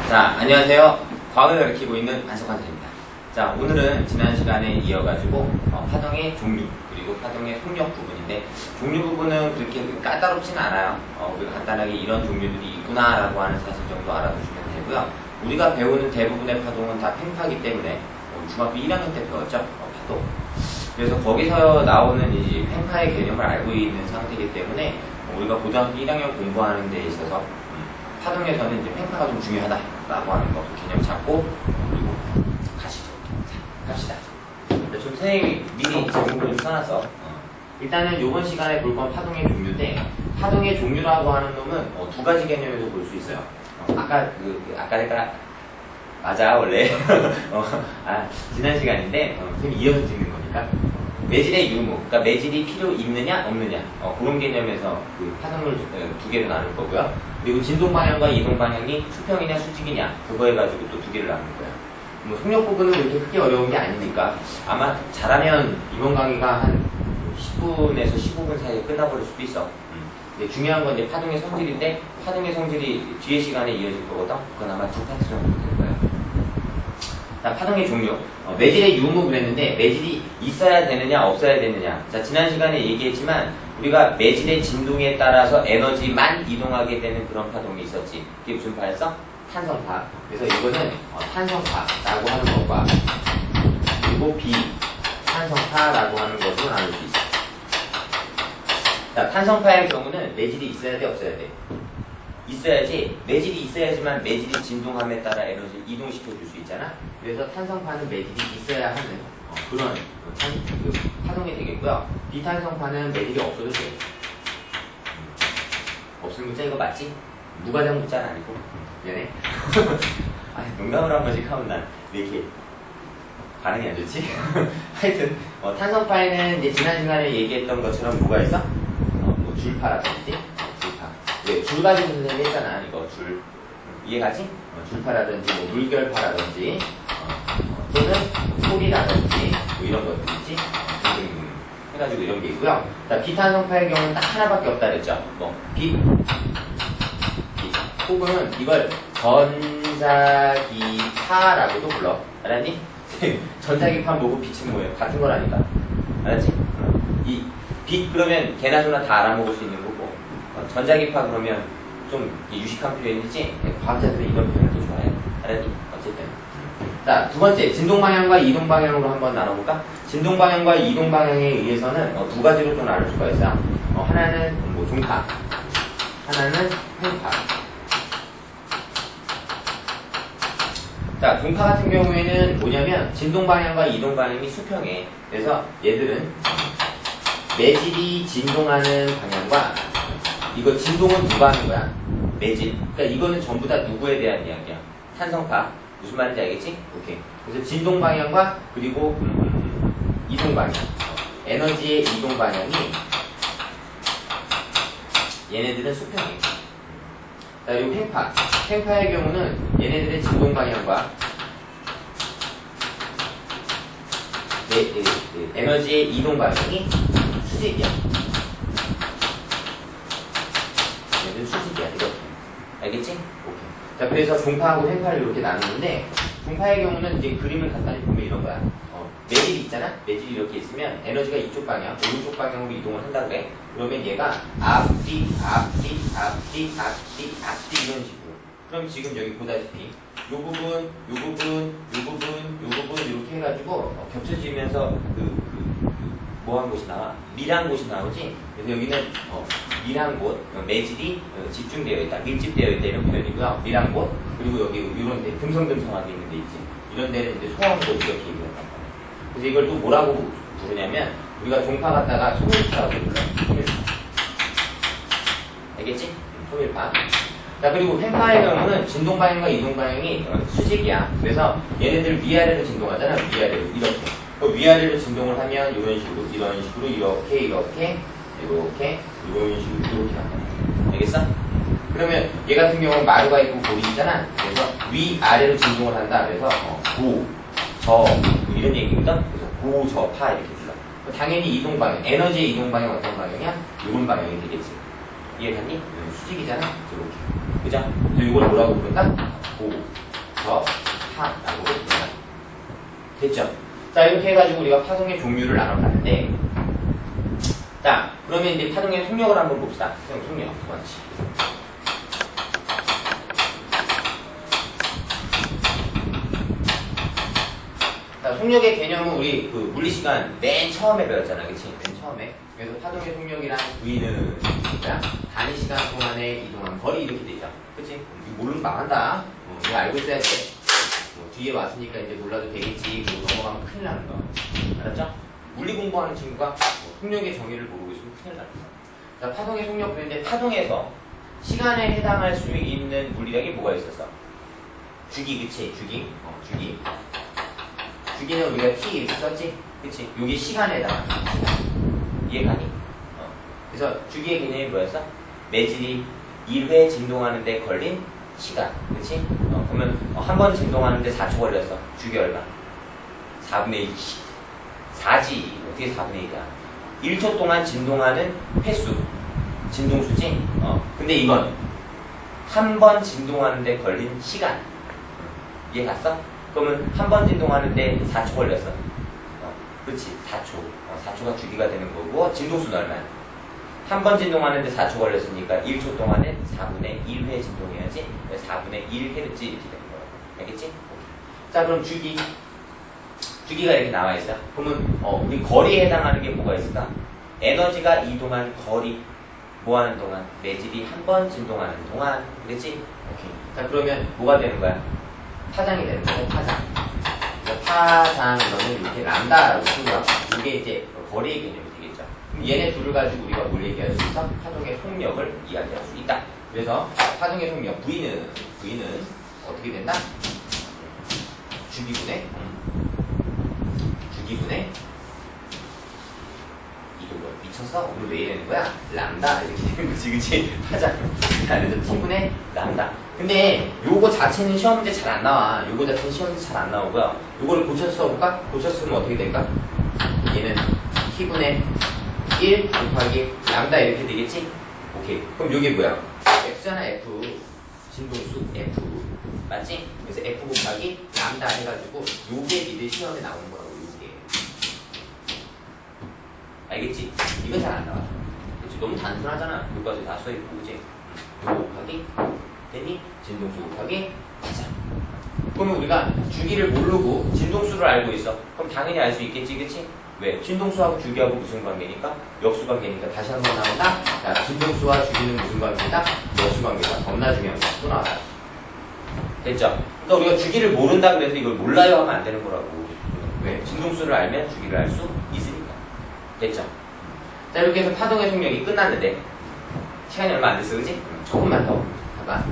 자, 안녕하세요. 과학을 가르치고 있는 안석환입니다. 자, 오늘은 지난 시간에 이어가지고 파동의 종류 그리고 파동의 속력 부분인데, 종류 부분은 그렇게 까다롭진 않아요. 우리가 간단하게 이런 종류들이 있구나라고 하는 사실 정도 알아두시면 되고요. 우리가 배우는 대부분의 파동은 다 팽파이기 때문에 중학교 1학년 때 배웠죠. 파동. 그래서 거기서 나오는 이 팽파의 개념을 알고 있는 상태이기 때문에 우리가 고등학교 1학년 공부하는 데 있어서 파동에서는 이제 팽파가 좀 중요하다라고 하는 거 개념 잡고 그리고 가시죠. 자, 갑시다. 좀 선생님이 미리 제공을 좀 써놔서 일단은 이번 시간에 볼 건 파동의 종류인데, 파동의 종류라고 하는 놈은 두 가지 개념에서 볼 수 있어요. 아까 내가 맞아 원래 지난 시간인데 선생님이 이어서 듣는 거니까 매질의 유무, 그러니까 매질이 필요 있느냐 없느냐 그런 개념에서 그 파동을 두 개로 나눌 거고요. 그리고 진동 방향과 이동 방향이 수평이냐 수직이냐 그거에 가지고 또 두 개를 나눌 거예요. 뭐 속력 부분은 그렇게 크게 어려운 게 아니니까 아마 잘하면 이번 강의가 한 10분에서 15분 사이에 끝나버릴 수도 있어. 근데 중요한 건 이제 파동의 성질인데, 파동의 성질이 뒤에 시간에 이어질 거거든. 그건 아마 두 파트 정도 될 거예요. 자, 파동의 종류. 매질의 유무 그랬는데, 매질이 있어야 되느냐 없어야 되느냐. 자, 지난 시간에 얘기했지만 우리가 매질의 진동에 따라서 에너지만 이동하게 되는 그런 파동이 있었지. 그게 무슨 파였어? 탄성파. 그래서 이거는 탄성파라고 하는 것과 그리고 비탄성파라고 하는 것으로 나눌 수 있어. 자, 탄성파의 경우는 매질이 있어야 돼 없어야 돼? 있어야지. 매질이 있어야지만 매질이 진동함에 따라 에너지를 이동시켜 줄 수 있잖아. 그래서 탄성파는 매질이 있어야 하는 그런 파동이 되겠고요. 비탄성파는 매질이 없어도 돼. 없으면 문자 이거 맞지? 무과장 문자는 아니고. 미안해. 농담을 한 번씩 하면 난 왜 이렇게 반응이 안 좋지? 하여튼 탄성파에는 이제 지난 시간에 얘기했던 것처럼 뭐가 있어? 뭐 줄파라든지 줄파. 왜? 줄 가지고 선생님이 했잖아. 이거 줄. 이해가지? 줄파라든지 뭐 물결파라든지 또는 소리라든지 뭐 이런 것들 있지? 등등 해가지고 이런 게 있고요. 자, 비탄성파의 경우는 딱 하나밖에 없다 그랬죠. 혹은 이걸 전자기파라고도 불러. 알았니? 전자기파 뭐고 빛은 뭐예요? 같은 건 아니다. 알았지? 이 빛 그러면 개나 소나 다 알아먹을 수 있는 거고, 전자기파 그러면 좀 유식한 표현이지, 과학자들은 이런 표현을 또 좋아해. 알았니? 어쨌든. 자, 두 번째, 진동방향과 이동방향으로 한번 나눠볼까? 진동방향과 이동방향에 의해서는 두 가지로 또 나눌 수가 있어요. 하나는 뭐 종파, 하나는 팽파. 자, 종파 같은 경우에는 뭐냐면 진동방향과 이동방향이 수평해. 그래서 얘들은 매질이 진동하는 방향과, 이거 진동은 누가 하는 거야? 매질. 그러니까 이거는 전부 다 누구에 대한 이야기야? 탄성파. 무슨 말인지 알겠지? 오케이. 그래서 진동 방향과 그리고 이동 방향. 에너지의 이동 방향이 얘네들은 수평해. 자, 그리고 팽파. 팽파의 경우는 얘네들의 진동 방향과 에너지의 이동 방향이 수직이야. 얘는 수직이야. 이렇게. 알겠지? 오케이. 자, 그래서 종파하고 팽파를 이렇게 나누는데, 종파의 경우는 이제 그림을 간단히 보면 이런 거야. 매질이 있잖아? 매질이 이렇게 있으면 에너지가 이쪽 방향, 오른쪽 방향으로 이동을 한다 그래. 그러면 얘가 앞뒤 이런 식으로. 그럼 지금 여기 보다시피 요 부분 이렇게 해가지고 겹쳐지면서 뭐한 곳이 나와? 밀한 곳이 나오지? 그래서 여기는 밀한 곳, 매질이 집중되어 있다, 밀집되어 있다 이런 표현이고요. 밀한 곳, 그리고 여기 이런 데 듬성듬성하게 있는 데 있지. 이런 데는 이제 소음곳 이렇게 얘기한단 말이야. 그래서 이걸 또 뭐라고 부르냐면, 우리가 종파 갖다가 소밀파라고 불러요. 소밀파. 알겠지? 소밀파. 자, 그리고 팽파의 경우는 진동 방향과 이동 방향이 수직이야. 그래서 얘네들 위아래로 진동하잖아. 위아래로 이렇게. 위아래로 진동을 하면 이런 식으로 이런 식으로 이런 식으로 이렇게 나타나. 알겠어? 그러면 얘 같은 경우는 마루가 있고 볼이 있잖아. 그래서 위아래로 진동을 한다. 그래서 고, 저 이런 얘기거든. 그래서 고, 저, 파 이렇게 불러. 당연히 이동 방향, 에너지의 이동 방향 어떤 방향이야? 이런 방향이 되겠지. 이해갔니? 수직이잖아. 이렇게. 그죠? 그래서 이걸 뭐라고 부른다? 고. 파라고 합니다. 됐죠? 자, 이렇게 해가지고 우리가 파동의 종류를 나눠봤는데, 자, 그러면 이제 파동의 속력을 한번 봅시다. 속력, 두 번째. 자, 속력의 개념은 우리 그 물리 시간 맨 처음에 배웠잖아, 그치? 맨 처음에. 그래서 파동의 속력이란 V는 뭐야? 단위 시간 동안에 이동한 거리 이렇게 되죠. 그치? 이거 모르면 망한다. 이거 알고 있어야 돼. 뒤에 왔으니까 이제 몰라도 되겠지. 그리고 넘어가면 큰일 나는 거. 알았죠? 물리 공부하는 친구가 속력의 정의를 모르고 있으면 큰일 나는 거. 자, 파동의 속력 부인데 파동에서 시간에 해당할 수 있는 물리력이 뭐가 있었어? 주기, 그치? 주기. 주기. 주기는 우리가 T 이렇게 썼지? 그치? 요게 시간에 해당하는 거. 이해가니? 그래서 주기의 개념이 뭐였어? 매질이 1회 진동하는데 걸린 시간. 그치? 그러면 한 번 진동하는데 4초 걸렸어. 주기 얼마? 4분의 2씩. 4지. 어떻게 4분의 1이야? 1초 동안 진동하는 횟수. 진동수지? 근데 이건 한 번 진동하는데 걸린 시간. 이해 갔어? 그러면 한 번 진동하는데 4초 걸렸어. 그렇지. 4초. 4초가 주기가 되는 거고, 진동수는 얼마야? 한 번 진동하는데 4초 걸렸으니까 1초 동안에 4분의 1회 진동해야지. 4분의 1Hz 이렇게 되는 거라고. 알겠지? 자, 그럼 주기. 주기가 이렇게 나와 있어. 그러면 우리 거리에 해당하는 게 뭐가 있을까? 에너지가 이동한 거리. 뭐 하는 동안? 매질이 한 번 진동하는 동안. 그랬지? 오케이. 자, 그러면 뭐가 되는 거야? 파장이 되는 거고, 파장. 파장으로는 이렇게 람다라고 쓴다. 이게 이제 거리의 개념이 되겠죠. 그럼 얘네 둘을 가지고 우리가 뭘 얘기할 수 있어? 파동의 속력을 이야기할 수 있다. 그래서 파동의 속력 V는 어떻게 된다? 주기분의 이거 뭐 미쳤어? 오늘 왜 이러는 거야? 람다 이렇게 되는 거지, 그치? 파장. 그래서 T분의 람다. 근데 요거 자체는 시험 문제 잘 안 나와. 요거 자체는 시험 문제 잘 안 나오고요. 요거를 고쳐서 써볼까? 고쳐서 쓰면 어떻게 될까? 얘는 T분의 1 곱하기 람다 이렇게 되겠지? 오케이. 그럼 요게 뭐야? F잖아, F. 진동수 F. 맞지? 그래서 F 곱하기 람다 해가지고 요게 니들 시험에 나오는 거라고, 요게. 알겠지? 이건 잘 안 나와. 그치? 너무 단순하잖아. 여기까지 다 써있고, 그치? 요거 곱하기 됐니? 진동수 곱하기 파장. 그러면 우리가 주기를 모르고 진동수를 알고 있어. 그럼 당연히 알 수 있겠지, 그치? 왜? 진동수하고 주기하고 무슨 관계니까? 역수 관계니까. 다시 한번 나온다? 자, 진동수와 주기는 무슨 관계다? 역수 관계다. 겁나 중요한 거 또 나와요. 됐죠? 그러니까 우리가 주기를 모른다 그래서 이걸 몰라요 하면 안 되는 거라고. 왜? 진동수를 알면 주기를 알 수 있으니까. 됐죠? 자, 이렇게 해서 파동의 속력이 끝났는데 시간이 얼마 안 됐어, 그치? 조금만 더 봐봐.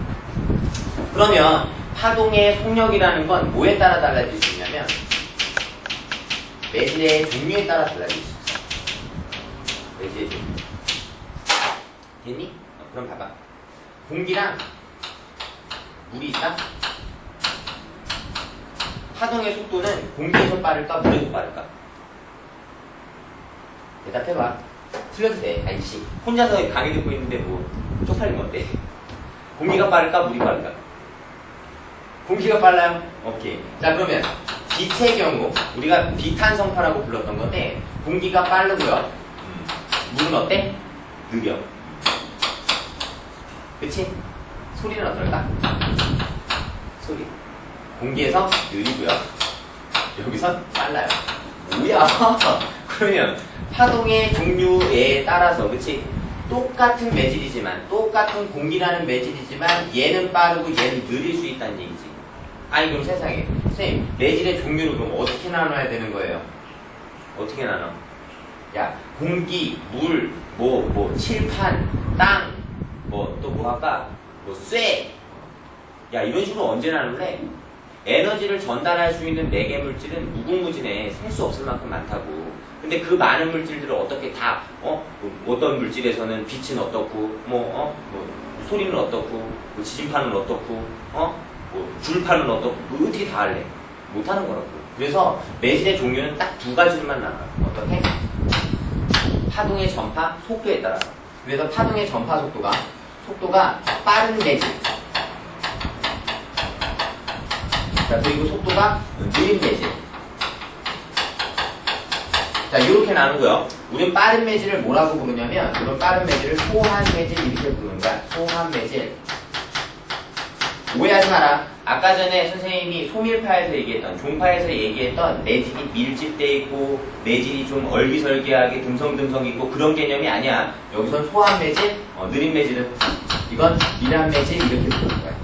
그러면 파동의 속력이라는 건 뭐에 따라 달라질 수 있냐면 매질의 종류에 따라 달라질 수 있어. 매질의 종류. 됐니? 그럼 봐봐. 공기랑 물이 있다? 파동의 속도는 공기에서 빠를까 물에서 빠를까? 대답해봐. 틀려도 돼. 아이씨. 혼자서 강의 듣고 있는데 뭐 쪽팔리면 어때? 공기가 빠를까 물이 빠를까? 공기가 빨라요? 오케이. 자, 그러면 빛의 경우 우리가 비탄성파라고 불렀던 건데 공기가 빠르고요. 물은 어때? 느려. 그치? 소리는 어떨까? 소리. 공기에서 느리고요. 여기선 빨라요. 뭐야? 그러면 파동의 종류에 따라서, 그치? 똑같은 매질이지만, 똑같은 공기라는 매질이지만 얘는 빠르고 얘는 느릴 수 있다는 얘기지. 아니, 그럼 세상에 선생님, 매질의 종류를 그럼 어떻게 나눠야 되는 거예요? 어떻게 나눠? 야, 공기, 물, 칠판, 땅, 또 뭐 할까? 쇠. 야, 이런 식으로 언제 나눌래? 에너지를 전달할 수 있는 4개 물질은 무궁무진해. 셀 수 없을 만큼 많다고. 근데 그 많은 물질들을 어떻게 다, 어떤 물질에서는 빛은 어떻고, 소리는 어떻고, 지진파는 어떻고, 줄파는 어떻고, 어떻게 다 할래? 못하는 거라고. 그래서 매질의 종류는 딱 2가지로만 나눠요. 어떻게? 파동의 전파, 속도에 따라서. 그래서 파동의 전파 속도가 빠른 매질. 자, 그리고 속도가 느린 매질. 자, 이렇게 나누고요. 우린 빠른 매질을 뭐라고 부르냐면, 이런 빠른 매질을 소한 매질 이렇게 부르는 거야. 소한 매질. 오해하지 마라. 아까 전에 선생님이 소밀파에서 얘기했던, 종파에서 얘기했던 매질이 밀집돼 있고, 매질이 좀 얼기설기하게 듬성듬성 있고, 그런 개념이 아니야. 여기선 소한 매질, 느린 매질은, 이건 미란 매질 이렇게 부르는 거야.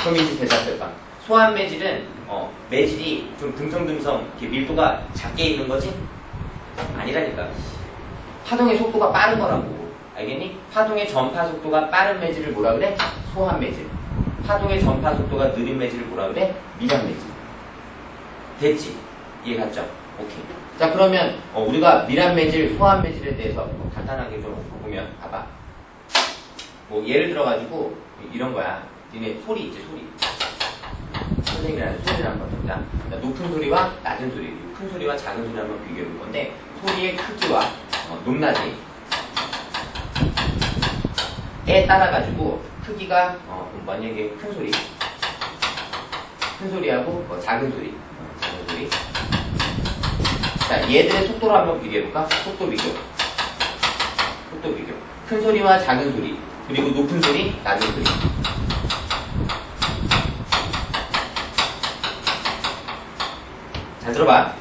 그럼 이제 대답해봐. 소한 매질은 매질이 좀 듬성듬성 이렇게 밀도가 작게 있는 거지? 아니라니까. 파동의 속도가 빠른 거라고. 알겠니? 파동의 전파 속도가 빠른 매질을 뭐라 그래? 소한 매질. 파동의 전파 속도가 느린 매질을 뭐라 그래? 미란 매질. 됐지? 이해 갔죠? 오케이. 자, 그러면 우리가 미란 매질, 소한 매질에 대해서 간단하게 좀 보면 봐봐. 뭐 예를 들어가지고 이런 거야. 니네 소리 있지, 소리. 선생님이라는 소리를 한번 듣자. 높은 소리와 낮은 소리, 큰 소리와 작은 소리 한번 비교해 볼 건데, 소리의 크기와 높낮이에 따라가지고 크기가 만약에 큰 소리하고 작은 소리. 자, 얘들의 속도를 한번 비교해 볼까? 속도 비교. 큰 소리와 작은 소리, 그리고 높은 소리, 낮은 소리. 잘 들어봐.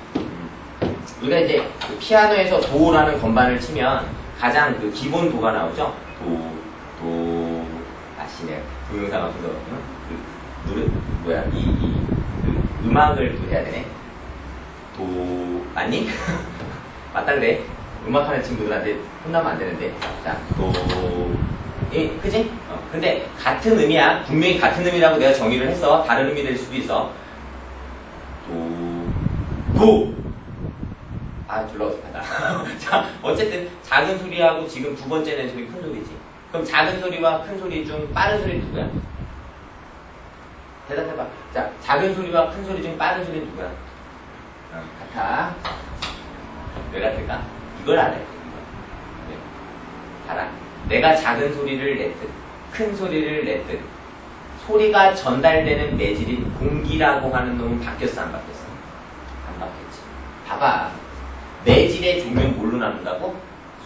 우리가 이제 그 피아노에서 도라는 건반을 치면 가장 그 기본 도가 나오죠. 도, 아시네. 동영상 앞에서 그 음악을 해야 되네. 도 맞니? 맞다 그래. 음악하는 친구들한테 혼나면 안 되는데. 자, 그지? 근데 같은 의미야. 분명히 같은 의미라고 내가 정의를 했어. 다른 의미 될 수도 있어. 도! 아, 졸라 어색하다. 자, 어쨌든 작은 소리하고 지금 두 번째 낸 소리 큰 소리지. 그럼 작은 소리와 큰 소리 중 빠른 소리 누구야? 대답해봐. 자, 작은 소리와 큰 소리 중 빠른 소리 누구야? 같아. 왜 같을까? 이걸 알아야 돼. 네. 알아. 내가 작은 소리를 냈든 큰 소리를 냈든 소리가 전달되는 매질인 공기라고 하는 놈은 바뀌었어, 안 바뀌었어? 안 바뀌었지. 봐봐. 매질의 종류는 뭘로 나눈다고?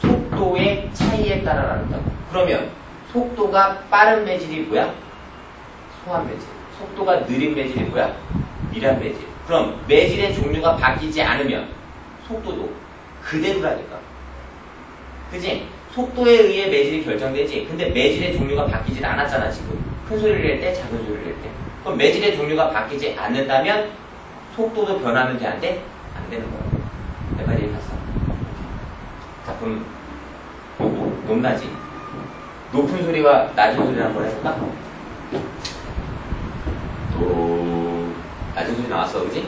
속도의 차이에 따라 나눈다고. 그러면 속도가 빠른 매질이 뭐야? 소한 매질. 속도가 느린 매질이 뭐야? 미란 매질. 그럼 매질의 종류가 바뀌지 않으면 속도도 그대로라니까. 그지? 속도에 의해 매질이 결정되지. 근데 매질의 종류가 바뀌질 않았잖아, 지금. 큰 소리를 낼 때, 작은 소리를 낼 때. 그럼 매질의 종류가 바뀌지 않는다면 속도도 변하면 돼, 안 돼? 안 되는 거야. 내 말이 갔어. 자, 그럼 높낮이. 높은 소리와 낮은 소리를 한번 해볼까? 도. 낮은 소리 나왔어, 그지?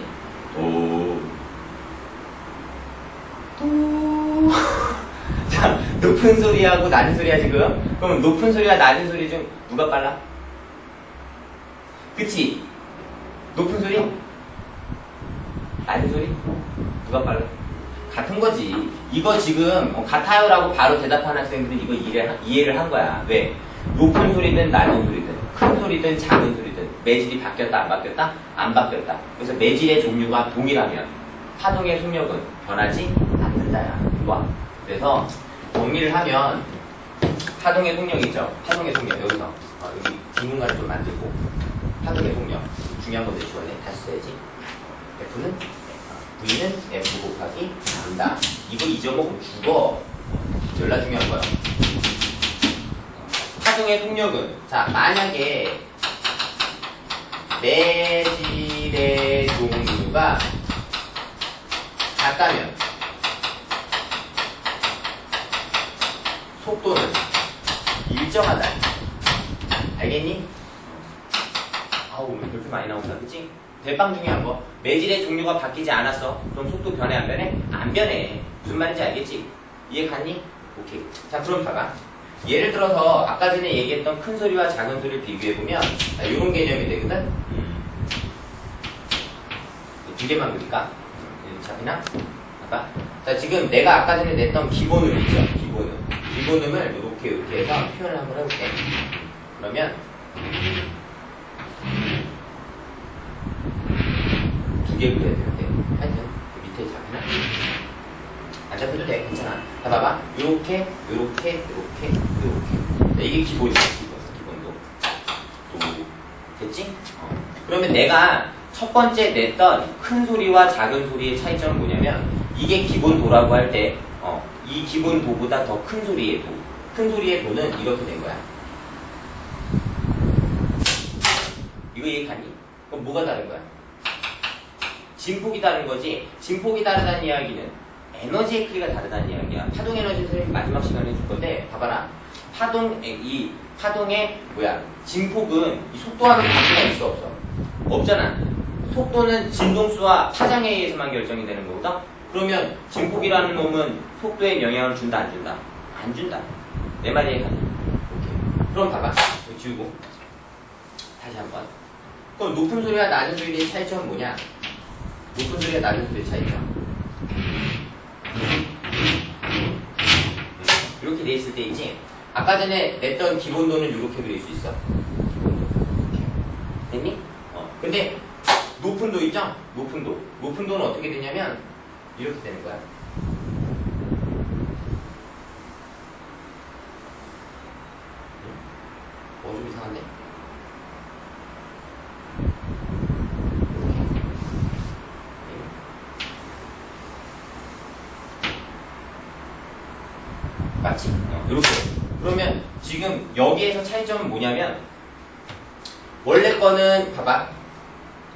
도. 자, 높은 소리하고 낮은 소리야, 지금. 그러면 높은 소리와 낮은 소리 중 누가 빨라? 그치? 높은 소리? 낮은 소리? 누가 빨라? 같은 거지. 이거 지금 같아요라고 바로 대답하는 학생들은 이거 이해를 한 거야. 왜? 높은 소리든 낮은 소리든 큰 소리든 작은 소리든 매질이 바뀌었다 안 바뀌었다? 안 바뀌었다. 그래서 매질의 종류가 동일하면 파동의 속력은 변하지 않는다야. 와. 그래서 정리를 하면 파동의 속력 있죠? 파동의 속력 여기서 여기 뒷문가를 좀 만들고 파동의 속력 중요한 건데 지원해 다시 써야지. F는 V는 F 곱하기 람다. 이거 잊어먹으면 죽어. 졸라 중요한 거야. 파동의 속력은 자 만약에 매질의 종류가 같다면 속도는 일정하다. 알겠니? 아우 오늘 그렇게 많이 나온다, 그치? 대빵 중요한 거. 매질의 종류가 바뀌지 않았어. 그럼 속도 변해 안 변해? 안 변해. 무슨 말인지 알겠지? 이해 갔니? 오케이. 자 그럼 봐봐. 예를 들어서 아까 전에 얘기했던 큰 소리와 작은 소리를 비교해보면 이런 개념이 되거든? 두 개만 그릴까? 잡히나? 봐봐. 자 지금 내가 아까 전에 냈던 기본음 있죠? 기본음을 이렇게 해서 표현을 한번 해볼게. 그러면 두 개 그려야 되는데 하여튼 그 밑에 잡히나? 안 잡혀도 돼. 괜찮아. 자, 봐봐. 요렇게 이게 기본이야. 기본도. 됐지? 그러면 내가 첫 번째 냈던 큰 소리와 작은 소리의 차이점은 뭐냐면 이게 기본도라고 할 때 이 기본도보다 더 큰 소리의 도. 큰 소리의 도는 이렇게 된 거야. 이거 이해가니? 그럼 뭐가 다른 거야? 진폭이 다른 거지. 진폭이 다르다는 이야기는 에너지의 크기가 다르다는 이야기야. 파동 에너지 선생님 마지막 시간에 줄 건데 봐봐라. 이 파동의 진폭은 이 속도와는 관계가 있어 없어? 없잖아. 속도는 진동수와 파장에 의해서만 결정이 되는 거거든. 그러면 진폭이라는 놈은 속도에 영향을 준다 안 준다? 안 준다. 내 말이 이해가니? 오케이. 그럼 봐봐. 이거 지우고 다시 한번. 그럼 높은 소리와 낮은 소리의 차이점은 뭐냐? 높은 소리와 낮은 소리의 차이점. 이렇게 돼 있을 때 있지? 아까 전에 냈던 기본도는 이렇게 그릴 수 있어. 됐니? 근데 높은 도 있죠? 높은 도. 높은 도는 어떻게 되냐면 이렇게 되는 거야. 좀 이상한데? 맞지? 이렇게. 그러면 지금 여기에서 차이점은 뭐냐면 원래 거는 봐봐.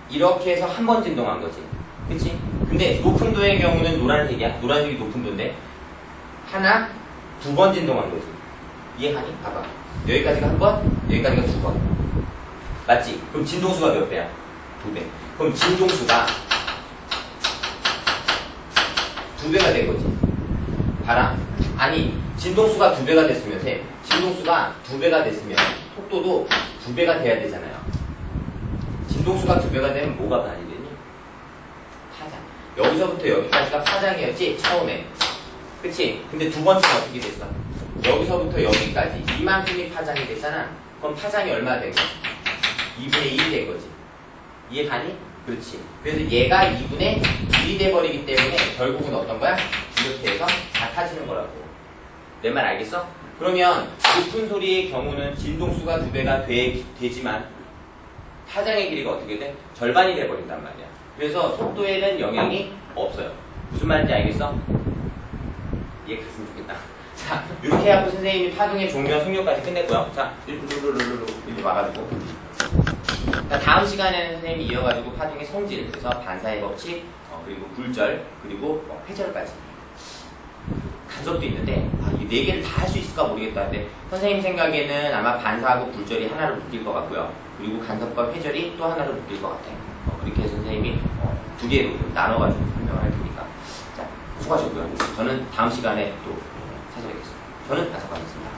이렇게 해서 한 번 진동한 거지. 그치? 근데 높은 도의 경우는 노란색이야. 노란색이 높은 도인데 하나, 두 번 진동한 거지. 이해하니? 봐봐. 여기까지가 한 번, 여기까지가 두 번. 맞지? 그럼 진동수가 몇 배야? 두 배. 그럼 진동수가 두 배가 된 거지. 봐라. 아니, 진동수가 두 배가 됐으면 진동수가 두 배가 됐으면 속도도 두 배가 돼야 되잖아요. 진동수가 두 배가 되면 뭐가 반이 되니? 파장. 여기서부터 여기까지가 파장이었지, 처음에. 그치? 근데 두 번째는 어떻게 됐어? 여기서부터 여기까지 이만큼이 파장이 됐잖아. 그럼 파장이 얼마나 된 거지? 2분의 1이 된 거지. 이해가니? 그렇지. 그래서 얘가 2분의 1이 돼버리기 때문에 결국은 어떤 거야? 이렇게 해서 다 타지는 거라고. 내 말 알겠어? 그러면 높은 소리의 경우는 진동수가 두 배가 되지만 파장의 길이가 어떻게 돼? 절반이 돼버린단 말이야. 그래서 속도에는 영향이 없어요. 무슨 말인지 알겠어? 이해했으면 좋겠다. 자, 이렇게 하고 선생님이 파동의 종류와 속력까지 끝냈고요. 자, 이렇게 와가지고. 자, 다음 시간에는 선생님이 이어가지고 파동의 성질, 그래서 반사의 법칙, 그리고 굴절, 그리고 회절까지. 간섭도 있는데, 이 네 개를 다 할 수 있을까 모르겠다는데, 선생님 생각에는 아마 반사하고 굴절이 하나로 묶일 것 같고요. 그리고 간섭과 회절이 또 하나로 묶일 것 같아요. 그렇게 해서 선생님이 두 개로 나눠가지고 설명을 할 테니까. 자, 수고하셨고요. 저는 다음 시간에 또 찾아뵙겠습니다. 저는 안석환이었습니다.